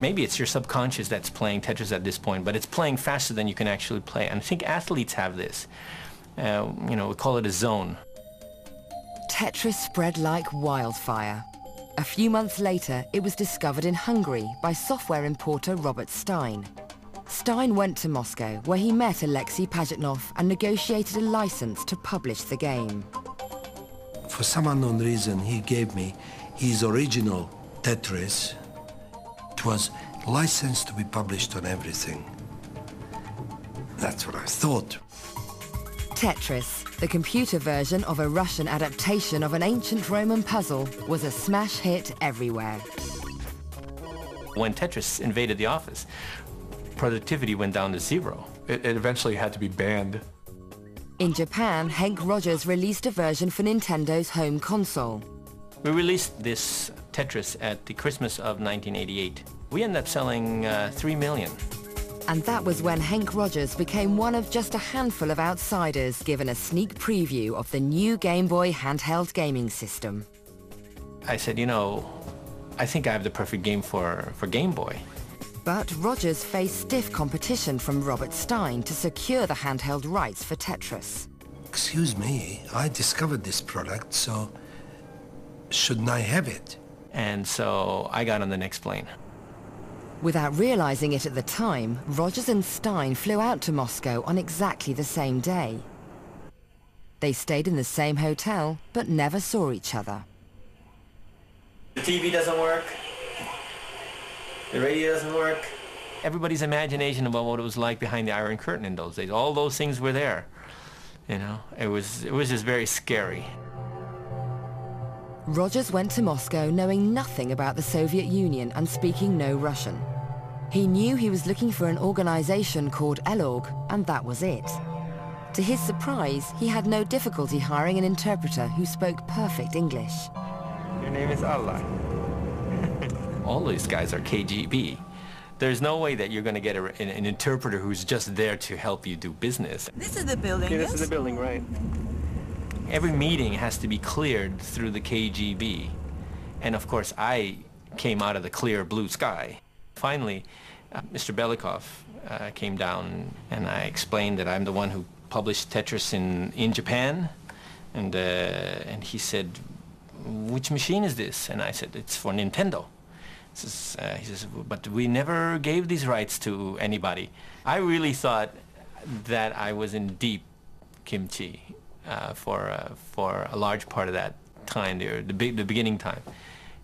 Maybe it's your subconscious that's playing Tetris at this point, but it's playing faster than you can actually play. And I think athletes have this. We call it a zone. Tetris spread like wildfire. A few months later, it was discovered in Hungary by software importer Robert Stein. Stein went to Moscow, where he met Alexei Pajitnov and negotiated a license to publish the game. For some unknown reason, he gave me his original Tetris. It was licensed to be published on everything. That's what I thought. Tetris, the computer version of a Russian adaptation of an ancient Roman puzzle, was a smash hit everywhere. When Tetris invaded the office, productivity went down to zero. It eventually had to be banned. In Japan, Henk Rogers released a version for Nintendo's home console. We released this Tetris at the Christmas of 1988. We ended up selling 3 million. And that was when Henk Rogers became one of just a handful of outsiders given a sneak preview of the new Game Boy handheld gaming system. I said, I think I have the perfect game for Game Boy. But Rogers faced stiff competition from Robert Stein to secure the handheld rights for Tetris. Excuse me, I discovered this product, so shouldn't I have it? And so I got on the next plane. Without realizing it at the time, Rogers and Stein flew out to Moscow on exactly the same day. They stayed in the same hotel, but never saw each other. The TV doesn't work. The radio doesn't work. Everybody's imagination about what it was like behind the Iron Curtain in those days. All those things were there. It was just very scary. Rogers went to Moscow knowing nothing about the Soviet Union and speaking no Russian. He knew he was looking for an organization called Elorg, and that was it. To his surprise, he had no difficulty hiring an interpreter who spoke perfect English. Your name is Allah. All these guys are KGB. There's no way that you're going to get an interpreter who's just there to help you do business. This is the building, Yeah, yes? this is the building, right. Every meeting has to be cleared through the KGB. And of course, I came out of the clear blue sky. Finally, Mr. Belikov came down, and I explained that I'm the one who published Tetris in Japan. And he said, "Which machine is this?" And I said, "It's for Nintendo." He says, "But we never gave these rights to anybody." I really thought that I was in deep kimchi for a large part of that time there, the beginning time,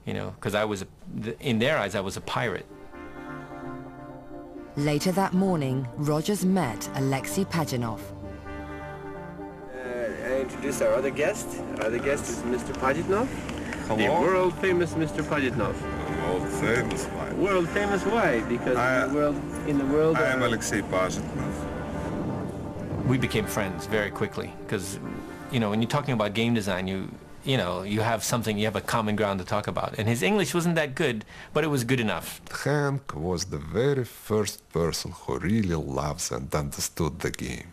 because in their eyes I was a pirate. Later that morning, Rogers met Alexei Pajitnov. I introduce our other guest. Our other guest is Mr. Pajitnov. Hello? The world-famous Mr. Pajitnov. World famous, why? World-famous why? Because in the world... I am Alexei Pajitnov. We became friends very quickly, because, when you're talking about game design, you have something, you have a common ground to talk about. And his English wasn't that good, but it was good enough. Hank was the very first person who really loves and understood the game.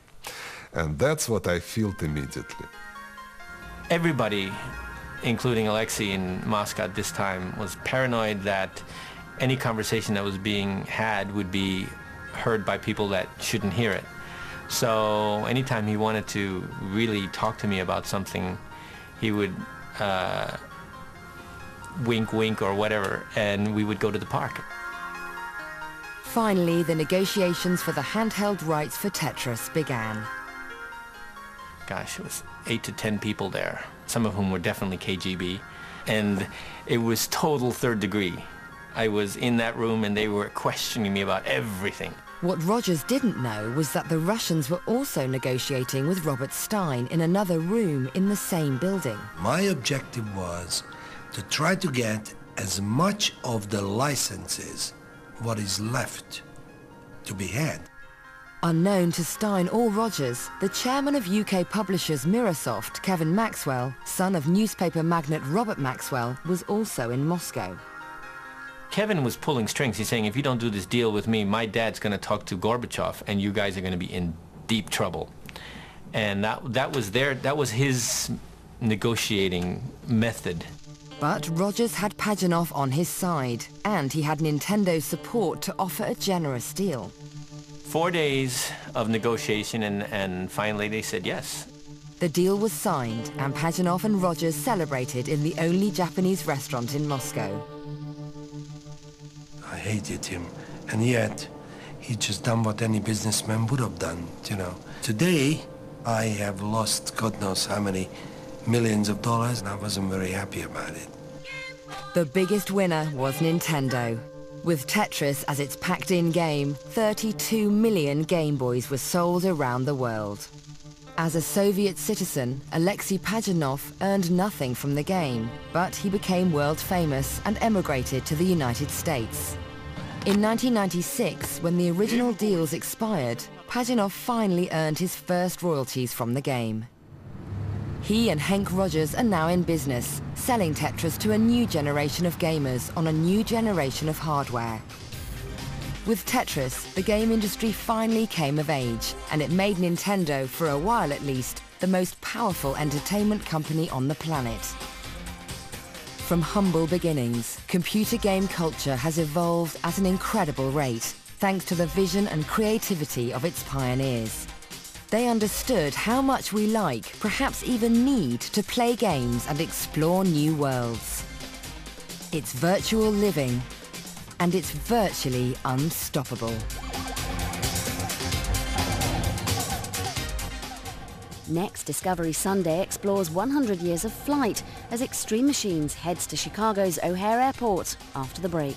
And that's what I felt immediately. Everybody, including Alexei in Moscow at this time, was paranoid that any conversation that was being had would be heard by people that shouldn't hear it. So anytime he wanted to really talk to me about something, he would wink, wink, or whatever, and we would go to the park. Finally, the negotiations for the handheld rights for Tetris began. Gosh, it was 8 to 10 people there, some of whom were definitely KGB, and it was total third degree. I was in that room and they were questioning me about everything. What Rogers didn't know was that the Russians were also negotiating with Robert Stein in another room in the same building. My objective was to try to get as much of the licenses, what is left, to be had. Unknown to Stein or Rogers, the chairman of UK publishers Mirasoft, Kevin Maxwell, son of newspaper magnate Robert Maxwell, was also in Moscow. Kevin was pulling strings. He's saying, if you don't do this deal with me, my dad's going to talk to Gorbachev and you guys are going to be in deep trouble. And that was his negotiating method. But Rogers had Pajanoff on his side, and he had Nintendo's support to offer a generous deal. 4 days of negotiation, and finally they said yes. The deal was signed, and Pajanoff and Rogers celebrated in the only Japanese restaurant in Moscow. I hated him, and yet he just done what any businessman would have done, you know. Today, I have lost God knows how many millions of dollars, and I wasn't very happy about it. The biggest winner was Nintendo. With Tetris as its packed-in game, 32 million Game Boys were sold around the world. As a Soviet citizen, Alexei Pajanoff earned nothing from the game, but he became world famous and emigrated to the United States. In 1996, when the original deals expired, Pajanoff finally earned his first royalties from the game. He and Henk Rogers are now in business, selling Tetris to a new generation of gamers on a new generation of hardware. With Tetris, the game industry finally came of age, and it made Nintendo, for a while at least, the most powerful entertainment company on the planet. From humble beginnings, computer game culture has evolved at an incredible rate, thanks to the vision and creativity of its pioneers. They understood how much we like, perhaps even need, to play games and explore new worlds. It's virtual living, and it's virtually unstoppable. Next, Discovery Sunday explores 100 years of flight as Extreme Machines heads to Chicago's O'Hare Airport after the break.